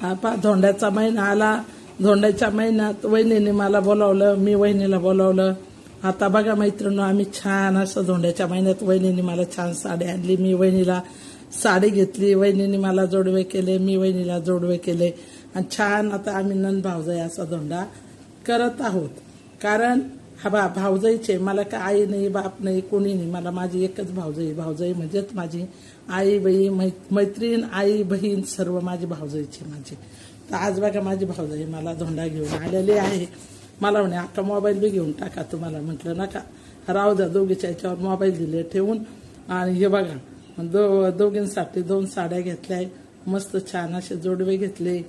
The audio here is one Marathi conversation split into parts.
आपा धोंड्याचा महिना आला. धोंड्याच्या महिन्यात वहिनीने मला बोलावलं, मी वहिनीला बोलावलं. आता बघा मैत्रिणी, आम्ही छान असं धोंड्याच्या महिन्यात वहिनीने मला छान साडी आणली. मी वहिनीला साडी घेतली, वहिनीने मला जोडवे केले, मी वहिनीला जोडवे केले. आणि छान आता आम्ही नंद भावजाई असा धोंडा करत आहोत. कारण हा भावजाईचे मला काय आई नाही, बाप नाही, कोणी नाही. मला माझी एकच भावजाई. भावजाई म्हणजेच माझी आई बहीण, मैत्रीण, आई बहीण सर्व माझी भावजाईची माझी. तर आज बघा माझी भावजाई मला धोंडा घेऊन आलेली आहे. मला म्हणे अक्का मोबाईल बी घेऊन टाका. तुम्हाला म्हटलं नका, राहू द्या. दोघीच्या याच्यावर मोबाईल दिले ठेवून. आणि हे बघा दोघींसाठी 2 साड्या घेतल्या, मस्त छान असे जोडवे घेतले.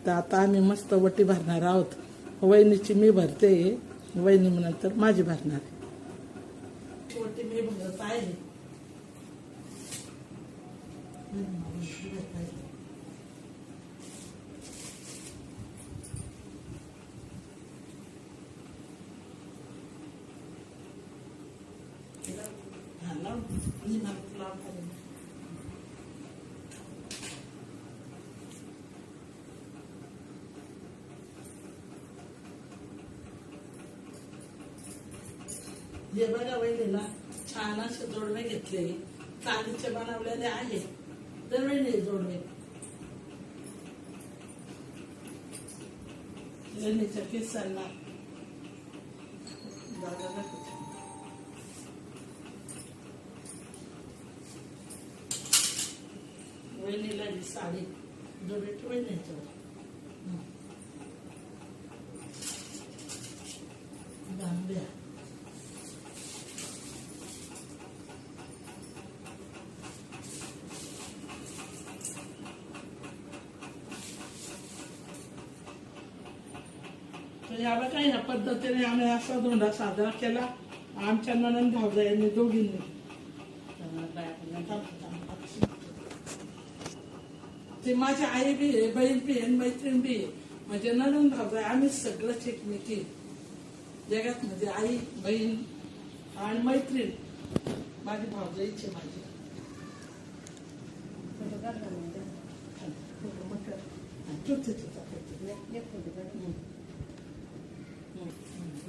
तर आता आम्ही मस्त वटी भरणार आहोत. वहिनीची मी भरते, वहिनी नंतर माझी भरणार. वटी मी भरत आहे. हे बघा वहिनीला छान असे जोडवे घेतले, चांदीचे बनवलेले आहे. तर वहिनी जोडवे वहिनीच्या केसांना वहिनीला ही साडी जोडवे वहिनीच्यावर बांधल्या. या बघा या पद्धतीने आम्ही असा धोंडा साजरा केला आमच्या नणंद भावजाईंनी दोघींनी. ते माझी आई बी आहे, बहीण बी आहे, मैत्रीण बी आहे. म्हणजे नणंद भावजाई आम्ही सगळंच एकमेकी जगात. म्हणजे आई बहीण आणि मैत्रीण माझी भावजाईची माझी.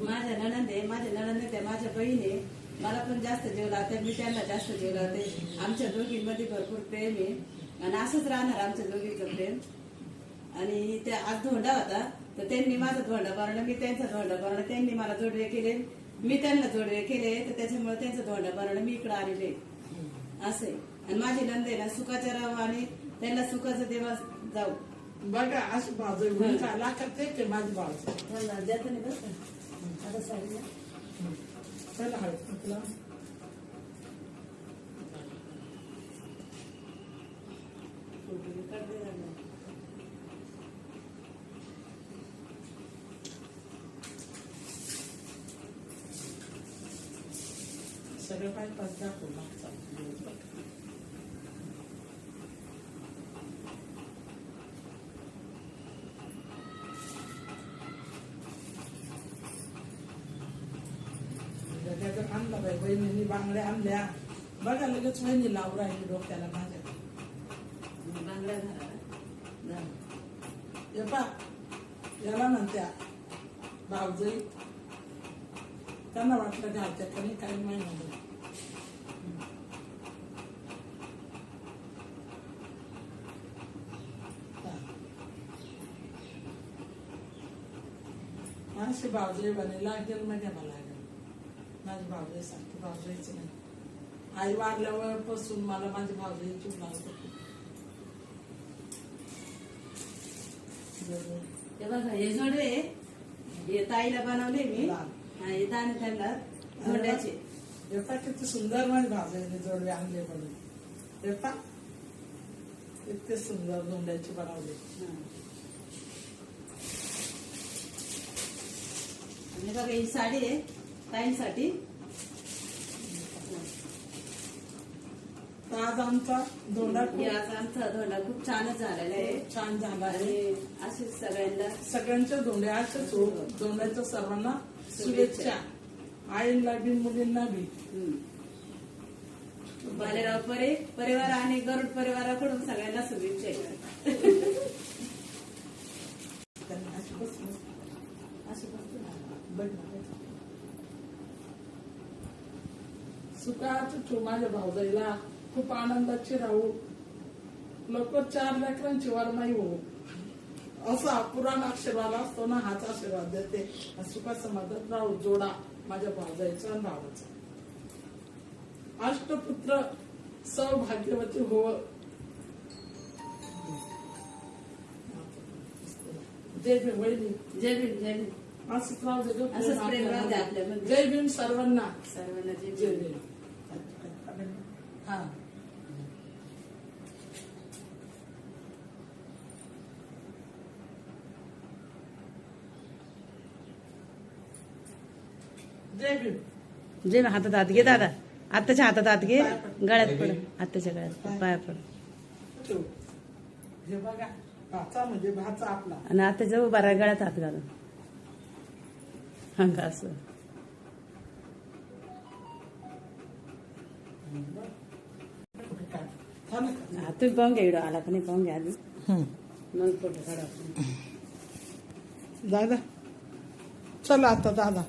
माझ्या नणंदे माझ्या बहिणी मला पण जास्त जीव लावते, मी त्यांना जास्त जीव लावते. आमच्या दोघींमध्ये भरपूर प्रेम आहे आणि असंच राहणार आमच्या दोघींचं प्रेम. आणि त्या आज धोंडा होता तर त्यांनी माझा धोंडा बनवला, मी त्यांचा धोंडा बनवला. त्यांनी मला जोडवे केले, मी त्यांना जोडवे केले. तर त्याच्यामुळे त्यांचा धोंडा बनवला, मी इकडे आलेले असे. आणि माझी नंदे ना सुखाच्या राव आणि त्यांना सुखाचा देवा जाऊ. बघा अशी भावजाई झाला करते ते माझी भावजाई. द्यायचं नाही बस आता साडीला चला हळद सगळं काय पाच दाखवू मागचा. आणला बाई बहिणींनी बांगड्या आणल्या. बघा लगेच वहिनी लावू राहिली डोक्याला माझ्या बांगड्या याला म्हणत्या भावजाई. त्यांना वाटलं घालत्या कधी काही नाही म्हणलं. अशी भावजाई बने लागेल म्हणजे मला लागेल. माझी भावजाई सांगते भावजाईच नाही. आई वाढल्यावर पासून मला माझी भावजाई चूक लागते. हे बघा हे जोडवे हे ताईला बनवले मी. हे दाणे त्यांना धोंड्याचे. येता किती सुंदर माझी भावजाईने जोडवे आणले म्हणून. येता इतके सुंदर धोंड्याचे बनवले. आणि बघा ही साडी आहे ताईंसाठी. आज आमचा धोंडा खूप छानच झालेला आहे. छान झाला आहे. आणि असेच सगळ्यांच्या धोंड्या असेच हो. धोंड्याच्या सर्वांना शुभेच्छा. आईला बी मुलींना बी. बालेराव परिवार आणि गरुड परिवाराकडून सगळ्यांना शुभेच्छा. सुखात ठेव माझ्या भाऊजाईला, खूप आनंदाची राहू, लवकर 4 लेकरांची वरमाई हो, असा पुराण आशीर्वाद असतो ना, हाच आशीर्वाद देते. सुखात समाधान राहू, जोडा माझ्या भाऊजाईचा आणि भावाचा. अष्टपुत्र सौभाग्यवती हो. जय भीम वहिनी. जय भीम. जय भीम. असंच राहू दे गं. असंच प्रेम राहू दे आपल्यामध्ये. जय भीम सर्वांना. सर्वांना जय जय भीम. भीम. हा. जय भीम. जय भीम. हातात हात घे दादा, आत्ताच्या हातात हात घे, गळ्यात पड, आत्ताच्या गळ्यात पाया पड. ठेव. हे बघा, भाचा म्हणजे भाचा आपला. आणि आत्ताच्या उभा राहा, गळ्यात हात घालून. हंगा असं. तुम्ही पाहून घ्या, व्हिडिओ आला का नाही पाहून घ्या आधी, मग फोटो काढा. दादा चला आता दादा.